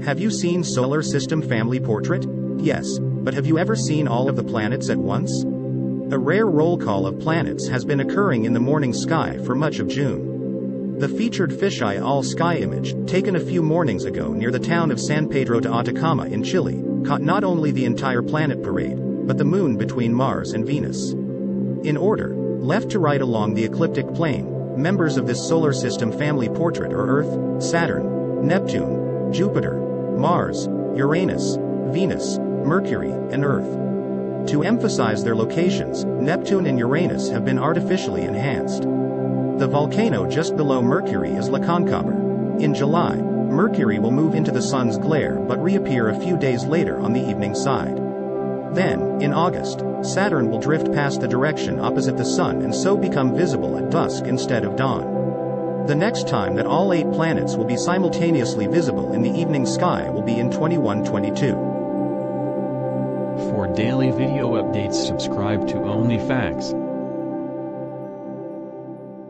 Have you seen Solar System Family Portrait? Yes, but have you ever seen all of the planets at once? A rare roll call of planets has been occurring in the morning sky for much of June. The featured fisheye all-sky image, taken a few mornings ago near the town of San Pedro de Atacama in Chile, caught not only the entire planet parade, but the moon between Mars and Venus. In order, left to right along the ecliptic plane, members of this solar system family portrait are Earth, Saturn, Neptune, Jupiter, Mars, Uranus, Venus, Mercury, and Earth. To emphasize their locations, Neptune and Uranus have been artificially enhanced. The volcano just below Mercury is La Concagua. In July, Mercury will move into the Sun's glare but reappear a few days later on the evening side. Then, in August, Saturn will drift past the direction opposite the Sun and so become visible at dusk instead of dawn. The next time that all 8 planets will be simultaneously visible in the evening sky will be in 2122. For daily video updates, subscribe to Only Facts.